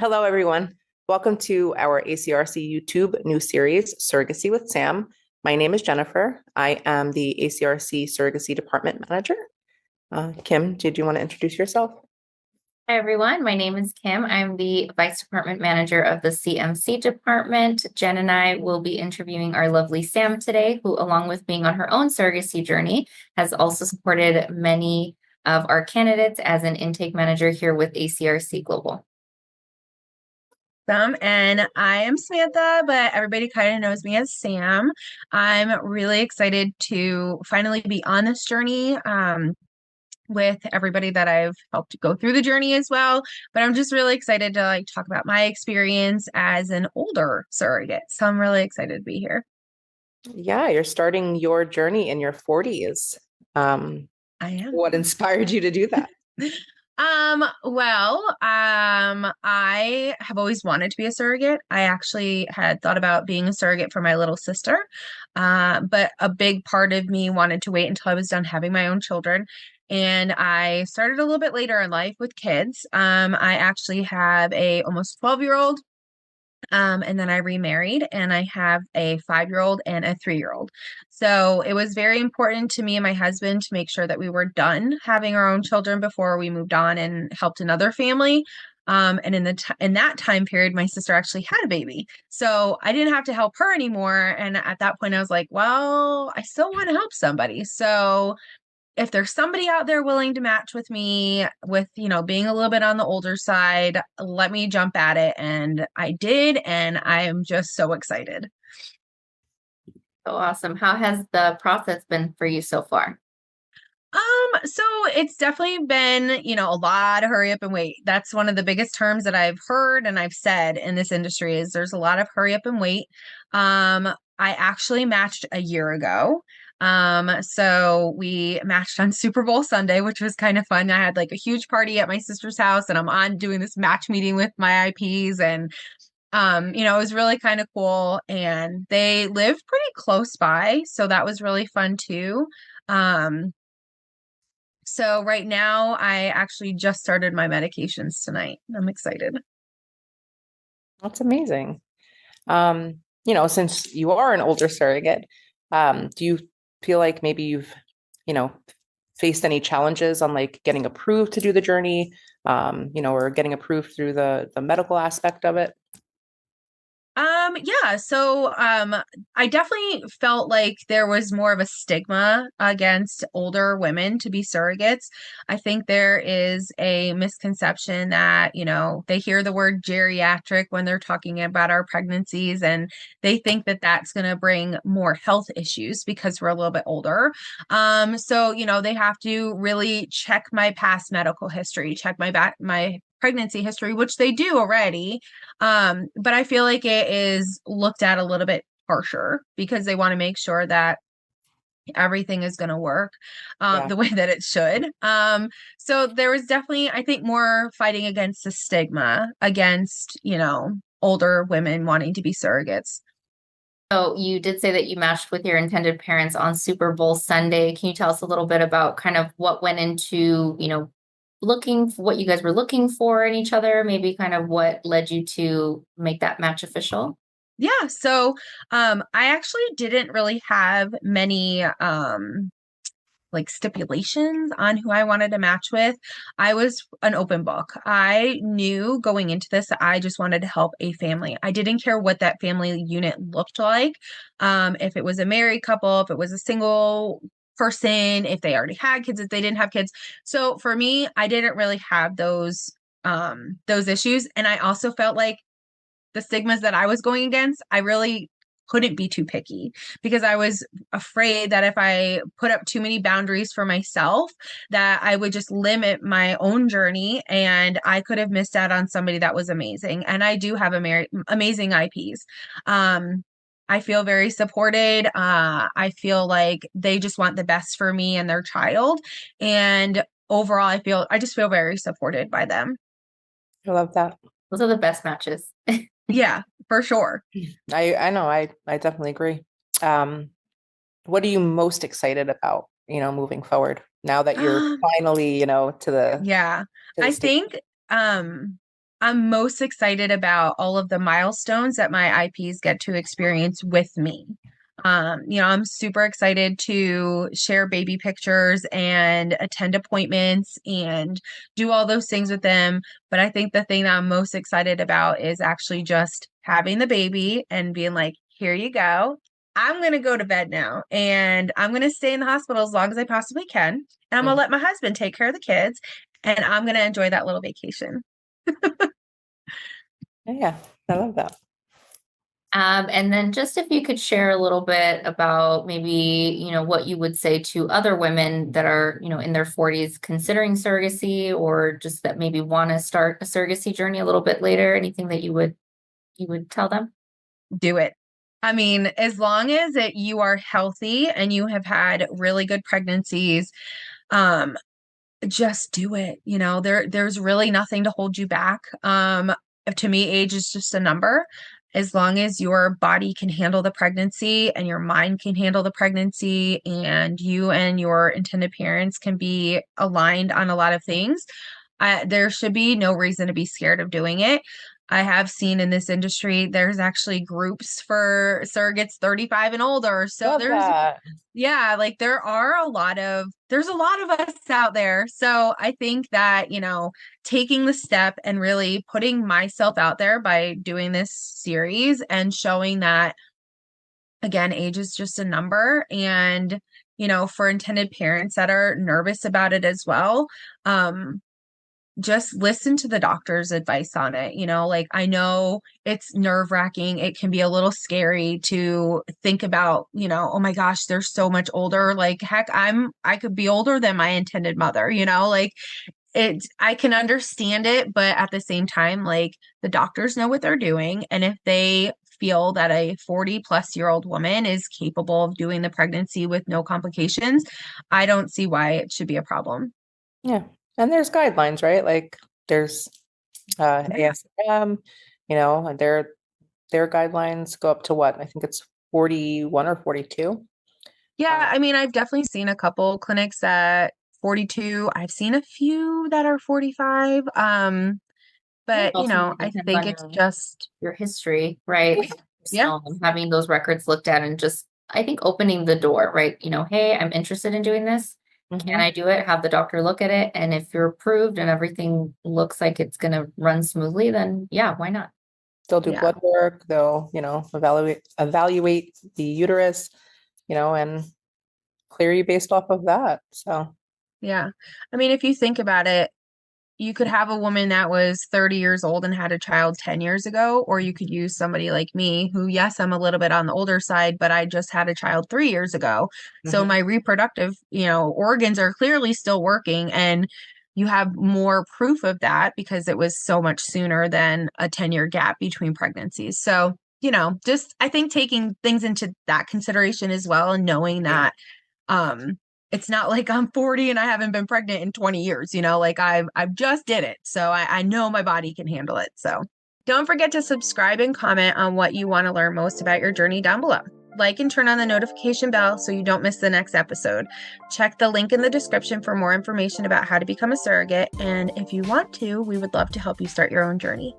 Hello, everyone. Welcome to our ACRC YouTube new series, Surrogacy with Sam. My name is Jennifer. I am the ACRC Surrogacy Department Manager. Kim, did you want to introduce yourself? Hi, everyone. My name is Kim. I'm the Vice Department Manager of the CMC Department. Jen and I will be interviewing our lovely Sam today, who, along with being on her own surrogacy journey, has also supported many of our candidates as an intake manager here with ACRC Global. And I am Samantha, but everybody kind of knows me as Sam. I'm really excited to finally be on this journey with everybody that I've helped go through the journey as well. But I'm just really excited to talk about my experience as an older surrogate. So I'm really excited to be here. Yeah, you're starting your journey in your 40s. I am. What inspired you to do that? I have always wanted to be a surrogate. I actually had thought about being a surrogate for my little sister. But a big part of me wanted to wait until I was done having my own children. And I started a little bit later in life with kids. I actually have a almost 12-year-old. And then I remarried and I have a 5-year-old and a 3-year-old. So it was very important to me and my husband to make sure that we were done having our own children before we moved on and helped another family. And in that time period, my sister actually had a baby. So I didn't have to help her anymore. And at that point, I was like, well, I still want to help somebody. So if there's somebody out there willing to match with me with, being a little bit on the older side, let me jump at it. And I did. And I am just so excited. So awesome. How has the process been for you so far? So it's definitely been, a lot of hurry up and wait. That's one of the biggest terms that I've heard and I've said in this industry is there's a lot of hurry up and wait. I actually matched a year ago. So we matched on Super Bowl Sunday, which was kind of fun. I had like a huge party at my sister's house and I'm on doing this match meeting with my IPs and it was really kind of cool and they live pretty close by, so that was really fun too. Um, so right now, I actually just started my medications tonight. I'm excited. That's amazing. Since you are an older surrogate, do you feel like maybe you've, you know, faced any challenges on like getting approved to do the journey, or getting approved through the medical aspect of it? Yeah, so I definitely felt like there was more of a stigma against older women to be surrogates. I think there is a misconception that, they hear the word geriatric when they're talking about our pregnancies and they think that that's going to bring more health issues because we're a little bit older. So, they have to really check my past medical history, check my pregnancy history, which they do already. But I feel like it is looked at a little bit harsher because they want to make sure that everything is going to work Yeah. the way that it should. So there was definitely, I think, more fighting against the stigma against, older women wanting to be surrogates. So you did say that you matched with your intended parents on Super Bowl Sunday. Can you tell us a little bit about kind of what went into, looking for what you guys were looking for in each other, maybe kind of what led you to make that match official? Yeah, so I actually didn't really have many like stipulations on who I wanted to match with. I was an open book. I knew going into this that I just wanted to help a family. I didn't care what that family unit looked like. If it was a married couple, if it was a single person, if they already had kids, if they didn't have kids. So for me, I didn't really have those issues. And I also felt like the stigmas that I was going against, I really couldn't be too picky because I was afraid that if I put up too many boundaries for myself, that I would just limit my own journey and I could have missed out on somebody that was amazing. And I do have amazing IPs. I feel very supported. I feel like they just want the best for me and their child. And overall, I just feel very supported by them. I love that. Those are the best matches. Yeah, for sure. I know, I definitely agree. Um, what are you most excited about, moving forward now that you're finally, to the Yeah, to the I state? think um I'm most excited about all of the milestones that my IPs get to experience with me. I'm super excited to share baby pictures and attend appointments and do all those things with them. But I think the thing that I'm most excited about is actually just having the baby and being like, here you go. I'm going to go to bed now and I'm going to stay in the hospital as long as I possibly can. And I'm going to let my husband take care of the kids and I'm going to enjoy that little vacation. Yeah, I love that. And then just if you could share a little bit about maybe, what you would say to other women that are, in their 40s considering surrogacy, or just that maybe want to start a surrogacy journey a little bit later, anything that you would tell them? Do it. I mean, as long as you are healthy and you have had really good pregnancies, just do it. There's really nothing to hold you back. To me, age is just a number. As long as your body can handle the pregnancy and your mind can handle the pregnancy and you and your intended parents can be aligned on a lot of things, there should be no reason to be scared of doing it. I have seen in this industry, there's actually groups for surrogates 35 and older. So Love that. yeah, like there's a lot of us out there. So I think that, taking the step and really putting myself out there by doing this series and showing that, again, age is just a number. And, for intended parents that are nervous about it as well, just listen to the doctor's advice on it. Like I know it's nerve-wracking. It can be a little scary to think about, oh my gosh, they're so much older. Like, heck, I could be older than my intended mother, like I can understand it, but at the same time, like the doctors know what they're doing. And if they feel that a 40-plus-year-old woman is capable of doing the pregnancy with no complications, I don't see why it should be a problem. Yeah. And there's guidelines, right? Like there's ASRM, and their guidelines go up to what? I think it's 41 or 42. Yeah, I mean, I've definitely seen a couple clinics at 42. I've seen a few that are 45. But I think it's just your history, right? Yeah. Having those records looked at and just, I think, opening the door, right? Hey, I'm interested in doing this. Can I do it? Have the doctor look at it. And if you're approved and everything looks like it's going to run smoothly, then yeah, why not? They'll do blood work. They'll, evaluate the uterus, and clear you based off of that. So, yeah. I mean, if you think about it, you could have a woman that was 30 years old and had a child 10 years ago, or you could use somebody like me who, yes, I'm a little bit on the older side, but I just had a child 3 years ago. So my reproductive, organs are clearly still working, and you have more proof of that because it was so much sooner than a 10-year gap between pregnancies. So, just I think taking things into that consideration as well, and knowing that, it's not like I'm 40 and I haven't been pregnant in 20 years, like I've just did it. So I know my body can handle it. So don't forget to subscribe and comment on what you want to learn most about your journey down below. Like and turn on the notification bell so you don't miss the next episode. Check the link in the description for more information about how to become a surrogate. And if you want to, we would love to help you start your own journey.